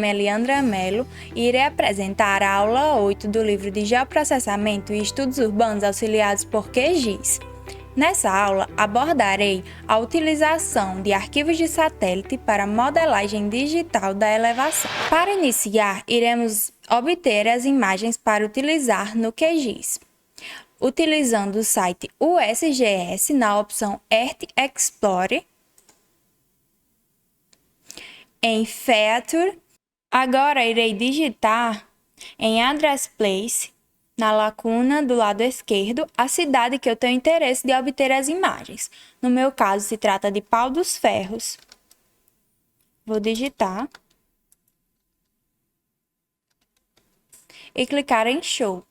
nome é Leandra Mello e irei apresentar a aula 8 do livro de Geoprocessamento e Estudos Urbanos auxiliados por QGIS. Nessa aula, abordarei a utilização de arquivos de satélite para modelagem digital da elevação. Para iniciar, iremos obter as imagens para utilizar no QGIS, utilizando o site USGS na opção Earth Explorer, em Feature. Agora irei digitar em Address Place, na lacuna do lado esquerdo, a cidade que eu tenho interesse de obter as imagens. No meu caso, se trata de Pau dos Ferros. Vou digitar e clicar em Show.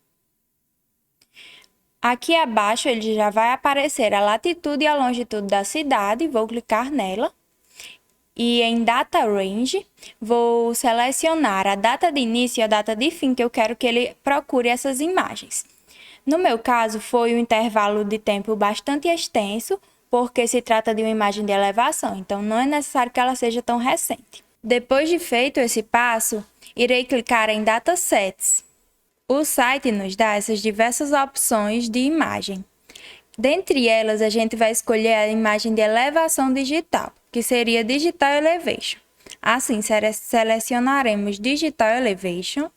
Aqui abaixo ele já vai aparecer a latitude e a longitude da cidade. Vou clicar nela. E em Data Range, vou selecionar a data de início e a data de fim que eu quero que ele procure essas imagens. No meu caso, foi um intervalo de tempo bastante extenso, porque se trata de uma imagem de elevação, então não é necessário que ela seja tão recente. Depois de feito esse passo, irei clicar em Datasets. O site nos dá essas diversas opções de imagem. Dentre elas, a gente vai escolher a imagem de elevação digital, que seria Digital Elevation. Assim, selecionaremos Digital Elevation.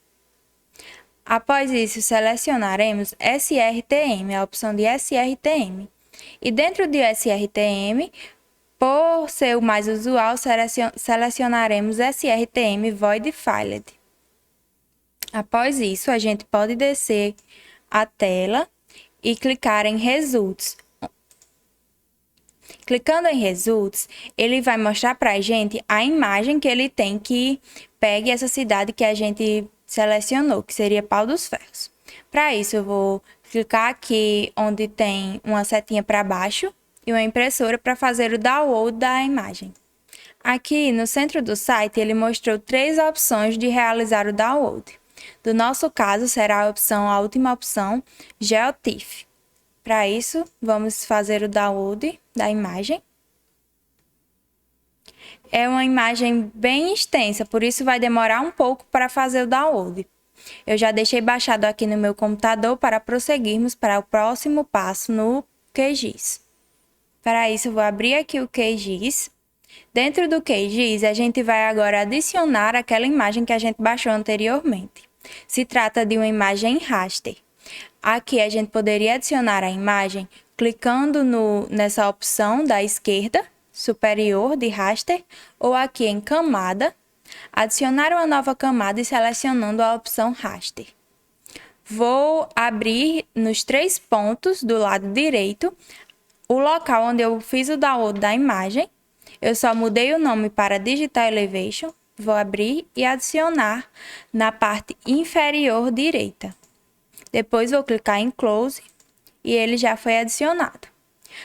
Após isso, selecionaremos SRTM, a opção de SRTM. E dentro de SRTM, por ser o mais usual, selecionaremos SRTM Void Filled. Após isso, a gente pode descer a tela e clicar em Results. Clicando em Results, ele vai mostrar para a gente a imagem que ele tem que pegue essa cidade que a gente selecionou, que seria Pau dos Ferros. Para isso, eu vou clicar aqui onde tem uma setinha para baixo e uma impressora para fazer o download da imagem. Aqui no centro do site, ele mostrou 3 opções de realizar o download. Do nosso caso, será a última opção, GeoTIFF. Para isso, vamos fazer o download da imagem. É uma imagem bem extensa, por isso vai demorar um pouco para fazer o download. Eu já deixei baixado aqui no meu computador para prosseguirmos para o próximo passo no QGIS. Para isso, eu vou abrir aqui o QGIS. Dentro do QGIS, a gente vai agora adicionar aquela imagem que a gente baixou anteriormente. Se trata de uma imagem em raster. Aqui a gente poderia adicionar a imagem clicando nessa opção da esquerda superior de raster ou aqui em camada, adicionar uma nova camada e selecionando a opção raster. Vou abrir nos 3 pontos do lado direito o local onde eu fiz o download da imagem. Eu só mudei o nome para Digital Elevation. Vou abrir e adicionar na parte inferior direita. Depois vou clicar em Close e ele já foi adicionado.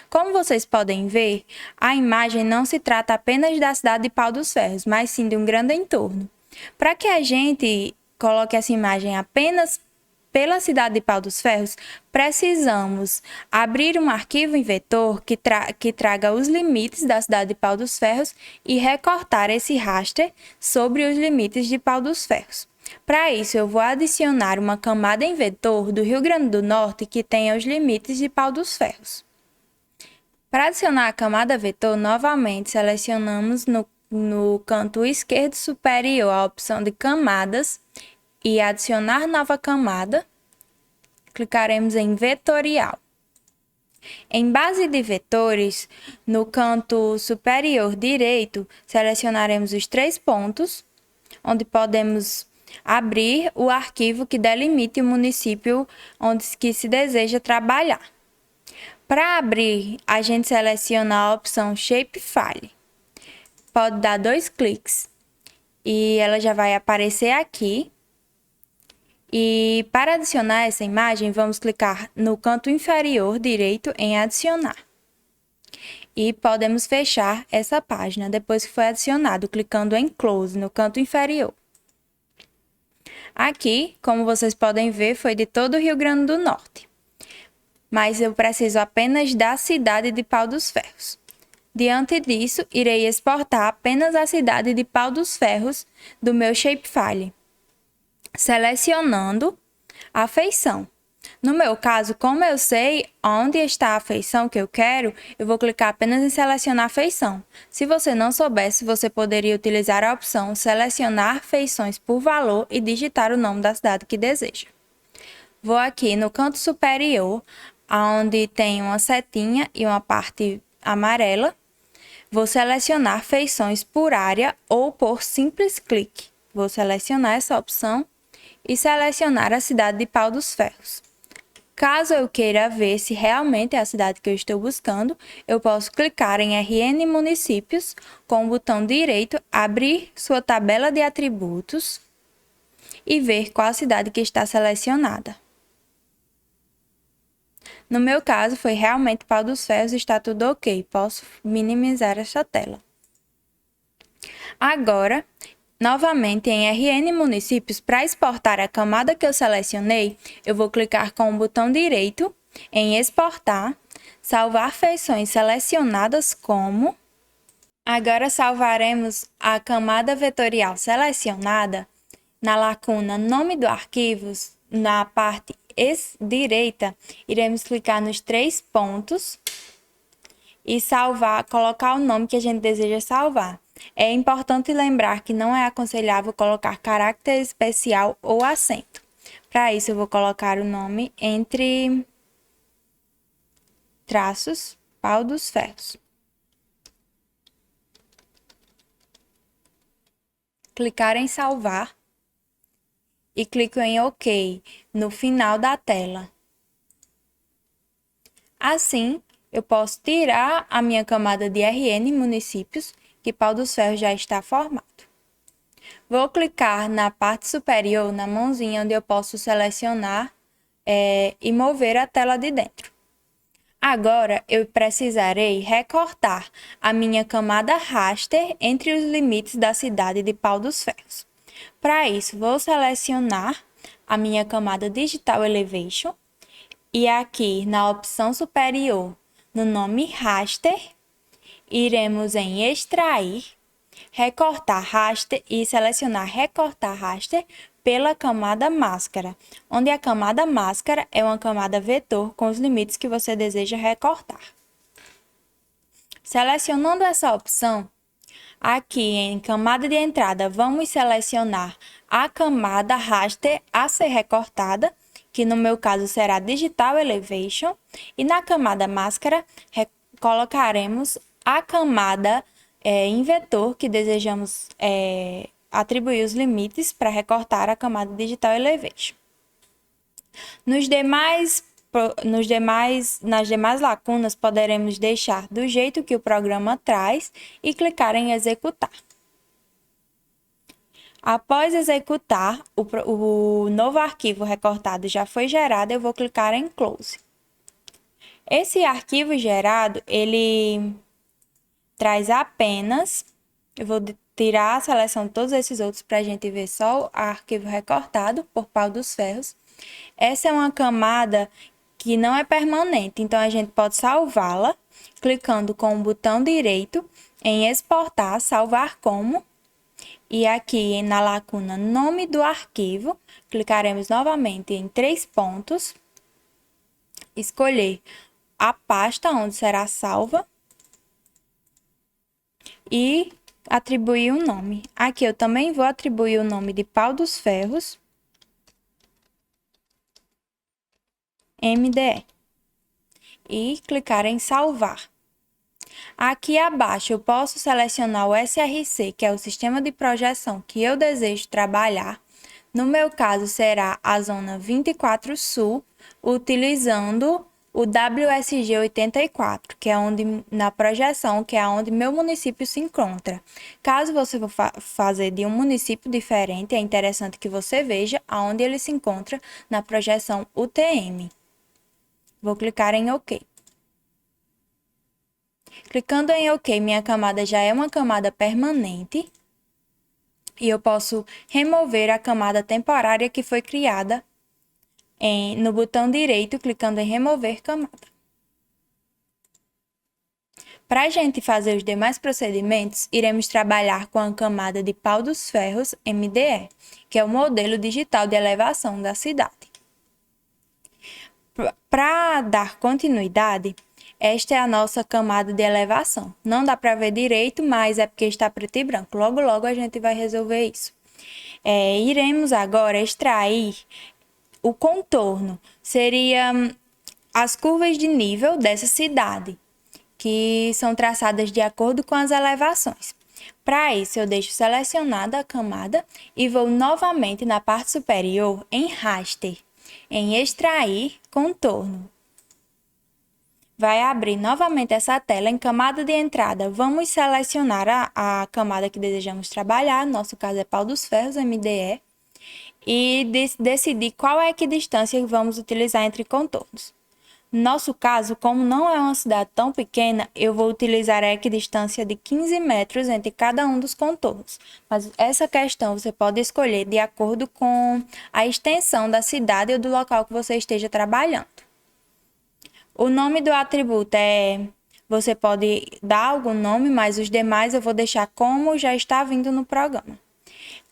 Como vocês podem ver, a imagem não se trata apenas da cidade de Pau dos Ferros, mas sim de um grande entorno. Para que a gente coloque essa imagem apenas pela cidade de Pau dos Ferros, precisamos abrir um arquivo em vetor que traga os limites da cidade de Pau dos Ferros e recortar esse raster sobre os limites de Pau dos Ferros. Para isso, eu vou adicionar uma camada em vetor do Rio Grande do Norte que tenha os limites de Pau dos Ferros. Para adicionar a camada vetor, novamente selecionamos no canto esquerdo superior a opção de camadas e adicionar nova camada, clicaremos em vetorial. Em base de vetores, no canto superior direito, selecionaremos os 3 pontos, onde podemos abrir o arquivo que delimite o município onde se deseja trabalhar. Para abrir, a gente seleciona a opção Shapefile. Pode dar 2 cliques e ela já vai aparecer aqui. E para adicionar essa imagem, vamos clicar no canto inferior direito em adicionar. E podemos fechar essa página depois que foi adicionado, clicando em Close no canto inferior. Aqui, como vocês podem ver, foi de todo o Rio Grande do Norte. Mas eu preciso apenas da cidade de Pau dos Ferros. Diante disso, irei exportar apenas a cidade de Pau dos Ferros do meu shapefile, selecionando a feição. No meu caso, como eu sei onde está a feição que eu quero, eu vou clicar apenas em selecionar feição. Se você não soubesse, você poderia utilizar a opção selecionar feições por valor e digitar o nome da cidade que deseja. Vou aqui no canto superior, onde tem uma setinha e uma parte amarela. Vou selecionar feições por área ou por simples clique. Vou selecionar essa opção e selecionar a cidade de Pau dos Ferros. Caso eu queira ver se realmente é a cidade que eu estou buscando, eu posso clicar em RN Municípios com o botão direito, abrir sua tabela de atributos e ver qual a cidade que está selecionada. No meu caso, foi realmente Pau dos Ferros e está tudo ok. Posso minimizar esta tela. Agora, novamente em RN Municípios, para exportar a camada que eu selecionei, eu vou clicar com o botão direito em exportar, salvar feições selecionadas como. Agora salvaremos a camada vetorial selecionada na lacuna nome do arquivo, na parte direita, iremos clicar nos 3 pontos e salvar, colocar o nome que a gente deseja salvar. É importante lembrar que não é aconselhável colocar caráter especial ou acento. Para isso, eu vou colocar o nome entre traços, Pau dos Ferros. Clicar em salvar e clico em OK no final da tela. Assim, eu posso tirar a minha camada de RN Municípios, que Pau dos Ferros já está formado. Vou clicar na parte superior, na mãozinha, onde eu posso selecionar e mover a tela de dentro. Agora, eu precisarei recortar a minha camada raster entre os limites da cidade de Pau dos Ferros. Para isso, vou selecionar a minha camada Digital Elevation e aqui na opção superior, no nome raster, iremos em extrair, recortar raster e selecionar recortar raster pela camada máscara, onde a camada máscara é uma camada vetor com os limites que você deseja recortar. Selecionando essa opção, aqui em camada de entrada, vamos selecionar a camada raster a ser recortada, que no meu caso será Digital Elevation, e na camada máscara colocaremos a camada em vetor que desejamos atribuir os limites para recortar a camada Digital Elevation. Nas demais lacunas, poderemos deixar do jeito que o programa traz e clicar em executar. Após executar, o novo arquivo recortado já foi gerado, eu vou clicar em Close. Esse arquivo gerado, ele traz apenas, eu vou tirar a seleção de todos esses outros para a gente ver só o arquivo recortado por Pau dos Ferros. Essa é uma camada que não é permanente, então a gente pode salvá-la clicando com o botão direito em exportar, salvar como, e aqui na lacuna nome do arquivo, clicaremos novamente em 3 pontos, escolher a pasta onde será salva e atribuir um nome. Aqui eu também vou atribuir o nome de Pau dos Ferros, MDE, e clicar em salvar. Aqui abaixo eu posso selecionar o SRC, que é o sistema de projeção que eu desejo trabalhar. No meu caso será a zona 24 Sul, utilizando o WSG 84, que é onde na projeção, que é onde meu município se encontra. Caso você for fazer de um município diferente, é interessante que você veja aonde ele se encontra na projeção UTM. Vou clicar em OK. Clicando em OK, minha camada já é uma camada permanente e eu posso remover a camada temporária que foi criada no botão direito, clicando em remover camada. Para a gente fazer os demais procedimentos, iremos trabalhar com a camada de pau dos ferros MDE, que é o modelo digital de elevação da cidade. Para dar continuidade, esta é a nossa camada de elevação. Não dá para ver direito, mas é porque está preto e branco. Logo, logo a gente vai resolver isso. Iremos agora extrair o contorno. Seria as curvas de nível dessa cidade, que são traçadas de acordo com as elevações. Para isso, eu deixo selecionada a camada e vou novamente na parte superior em raster, em extrair contorno. Vai abrir novamente essa tela em camada de entrada. Vamos selecionar a camada que desejamos trabalhar, no nosso caso é pau dos ferros, MDE, e decidir qual é a equidistância que vamos utilizar entre contornos. No nosso caso, como não é uma cidade tão pequena, eu vou utilizar a equidistância de 15 metros entre cada um dos contornos. Mas essa questão você pode escolher de acordo com a extensão da cidade ou do local que você esteja trabalhando. O nome do atributo você pode dar algum nome, mas os demais eu vou deixar como já está vindo no programa.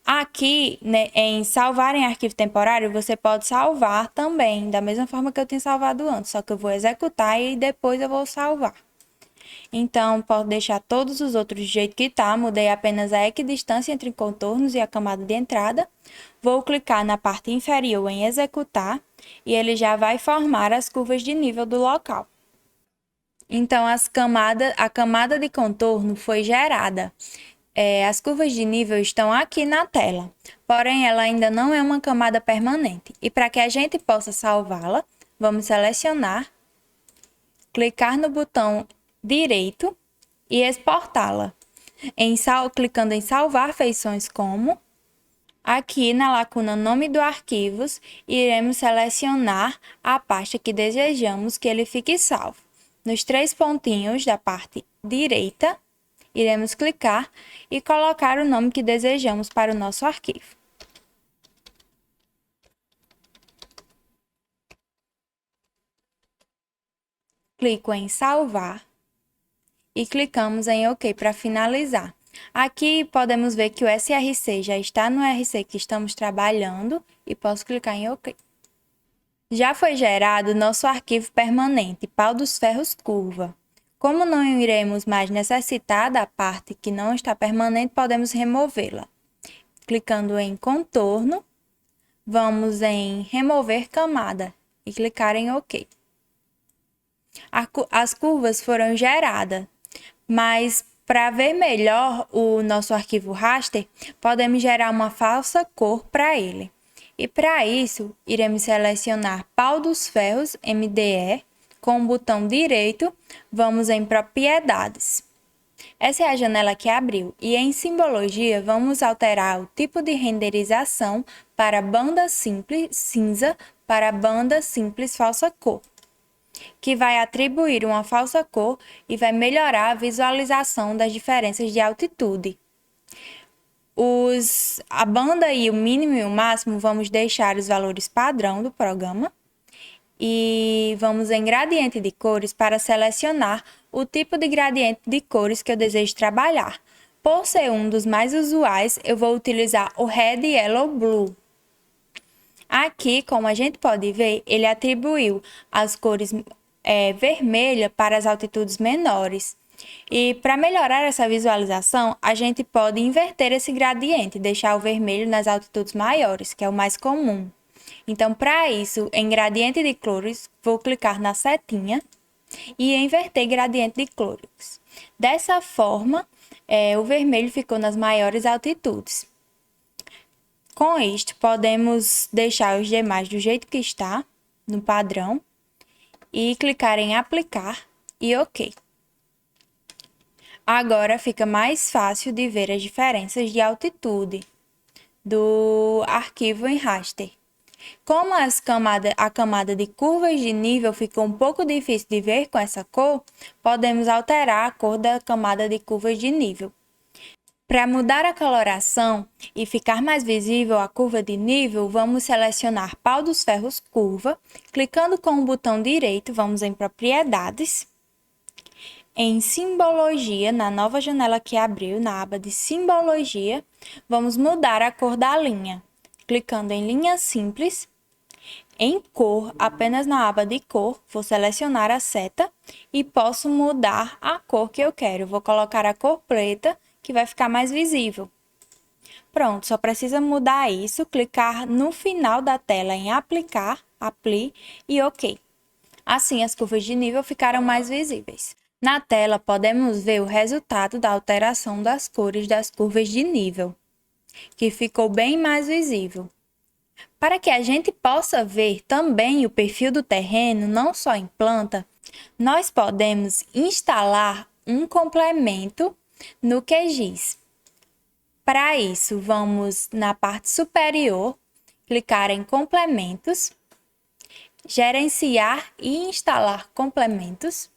Aqui, né, em salvar em arquivo temporário, você pode salvar também, da mesma forma que eu tinha salvado antes, só que eu vou executar e depois eu vou salvar. Então, posso deixar todos os outros do jeito que está, mudei apenas a equidistância entre contornos e a camada de entrada. Vou clicar na parte inferior em executar e ele já vai formar as curvas de nível do local. Então, a camada de contorno foi gerada. As curvas de nível estão aqui na tela, porém ela ainda não é uma camada permanente. E para que a gente possa salvá-la, vamos selecionar, clicar no botão direito e exportá-la. Clicando em salvar feições como, aqui na lacuna nome do arquivos, iremos selecionar a pasta que desejamos que ele fique salvo. Nos 3 pontinhos da parte direita, iremos clicar e colocar o nome que desejamos para o nosso arquivo. Clico em salvar e clicamos em OK para finalizar. Aqui podemos ver que o SRC já está no RC que estamos trabalhando e posso clicar em OK. Já foi gerado nosso arquivo permanente, pau dos ferros curva. Como não iremos mais necessitar da parte que não está permanente, podemos removê-la. Clicando em contorno, vamos em remover camada e clicar em OK. As curvas foram geradas, mas para ver melhor o nosso arquivo raster, podemos gerar uma falsa cor para ele. E para isso, iremos selecionar pau dos ferros MDE, com o botão direito, vamos em propriedades. Essa é a janela que abriu e em simbologia vamos alterar o tipo de renderização para banda simples cinza para banda simples falsa cor, que vai atribuir uma falsa cor e vai melhorar a visualização das diferenças de altitude. A banda e o mínimo e o máximo vamos deixar os valores padrão do programa. E vamos em gradiente de cores para selecionar o tipo de gradiente de cores que eu desejo trabalhar. Por ser um dos mais usuais, eu vou utilizar o Red, Yellow, Blue. Aqui, como a gente pode ver, ele atribuiu as cores vermelha para as altitudes menores. E para melhorar essa visualização, a gente pode inverter esse gradiente, deixar o vermelho nas altitudes maiores, que é o mais comum. Então, para isso, em gradiente de cores, vou clicar na setinha e inverter gradiente de cores. Dessa forma, o vermelho ficou nas maiores altitudes. Com isto, podemos deixar os demais do jeito que está, no padrão, e clicar em aplicar e OK. Agora fica mais fácil de ver as diferenças de altitude do arquivo em raster. Como a camada de curvas de nível ficou um pouco difícil de ver com essa cor, podemos alterar a cor da camada de curvas de nível. Para mudar a coloração e ficar mais visível a curva de nível, vamos selecionar pau dos ferros curva. Clicando com o botão direito, vamos em propriedades. Em Simbologia, na nova janela que abriu, na aba de Simbologia, vamos mudar a cor da linha, clicando em Linha Simples. Em Cor, apenas na aba de Cor, vou selecionar a seta e posso mudar a cor que eu quero. Vou colocar a cor preta, que vai ficar mais visível. Pronto, só precisa mudar isso, clicar no final da tela em Aplicar, Apply e OK. Assim, as curvas de nível ficaram mais visíveis. Na tela, podemos ver o resultado da alteração das cores das curvas de nível, que ficou bem mais visível. Para que a gente possa ver também o perfil do terreno, não só em planta, nós podemos instalar um complemento no QGIS. Para isso, vamos na parte superior, clicar em Complementos, Gerenciar e instalar complementos.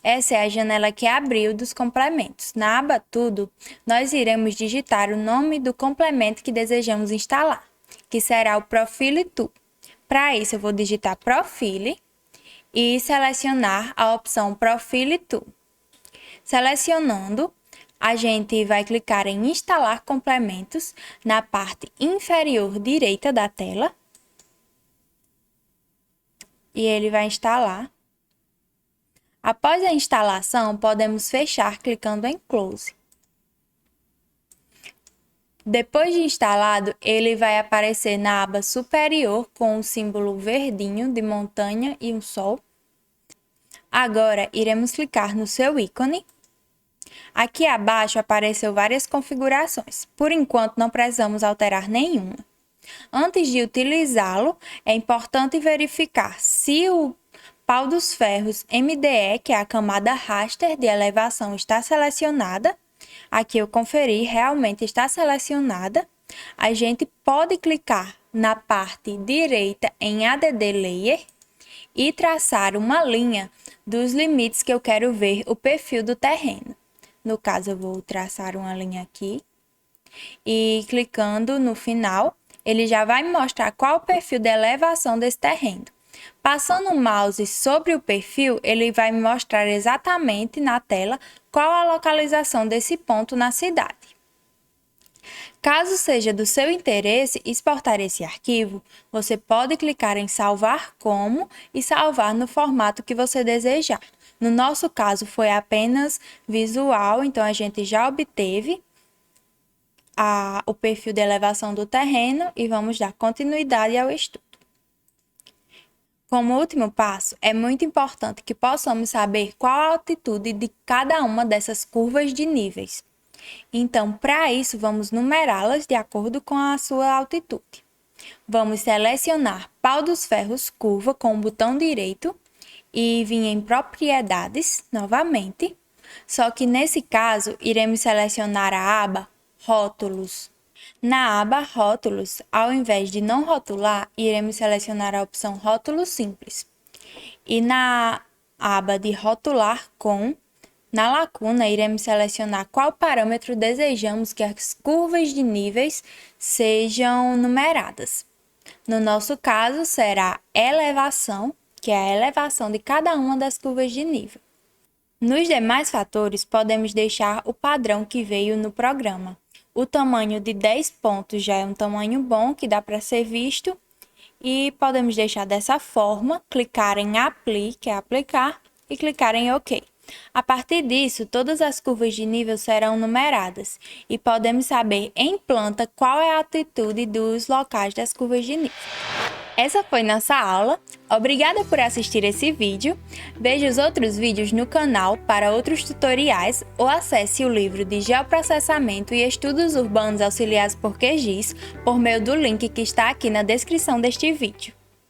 Essa é a janela que abriu dos complementos. Na aba Tudo, nós iremos digitar o nome do complemento que desejamos instalar, que será o Profile Tool. Para isso, eu vou digitar Profile e selecionar a opção Profile Tool. Selecionando, a gente vai clicar em Instalar complementos na parte inferior direita da tela. E ele vai instalar. Após a instalação, podemos fechar clicando em Close. Depois de instalado, ele vai aparecer na aba superior com o símbolo verdinho de montanha e um sol. Agora, iremos clicar no seu ícone. Aqui abaixo apareceu várias configurações. Por enquanto, não precisamos alterar nenhuma. Antes de utilizá-lo, é importante verificar se o pau dos ferros MDE, que é a camada raster de elevação, está selecionada. Aqui eu conferi, realmente está selecionada. A gente pode clicar na parte direita em ADD Layer e traçar uma linha dos limites que eu quero ver o perfil do terreno. No caso, eu vou traçar uma linha aqui e clicando no final, ele já vai me mostrar qual o perfil de elevação desse terreno. Passando o mouse sobre o perfil, ele vai me mostrar exatamente na tela qual a localização desse ponto na cidade. Caso seja do seu interesse exportar esse arquivo, você pode clicar em Salvar como e salvar no formato que você desejar. No nosso caso, foi apenas visual, então a gente já obteve o perfil de elevação do terreno e vamos dar continuidade ao estudo. Como último passo, é muito importante que possamos saber qual a altitude de cada uma dessas curvas de níveis. Então, para isso, vamos numerá-las de acordo com a sua altitude. Vamos selecionar Pau dos Ferros Curva com o botão direito e vir em Propriedades novamente. Só que nesse caso, iremos selecionar a aba Rótulos. Na aba Rótulos, ao invés de não rotular, iremos selecionar a opção Rótulo Simples. E na aba de Rotular com, na lacuna, iremos selecionar qual parâmetro desejamos que as curvas de níveis sejam numeradas. No nosso caso, será elevação, que é a elevação de cada uma das curvas de nível. Nos demais fatores, podemos deixar o padrão que veio no programa. O tamanho de 10 pontos já é um tamanho bom, que dá para ser visto. E podemos deixar dessa forma, clicar em Apply, que é aplicar, e clicar em OK. A partir disso, todas as curvas de nível serão numeradas e podemos saber em planta qual é a altitude dos locais das curvas de nível. Essa foi nossa aula. Obrigada por assistir esse vídeo. Veja os outros vídeos no canal para outros tutoriais ou acesse o livro de Geoprocessamento e Estudos Urbanos auxiliados por QGIS por meio do link que está aqui na descrição deste vídeo.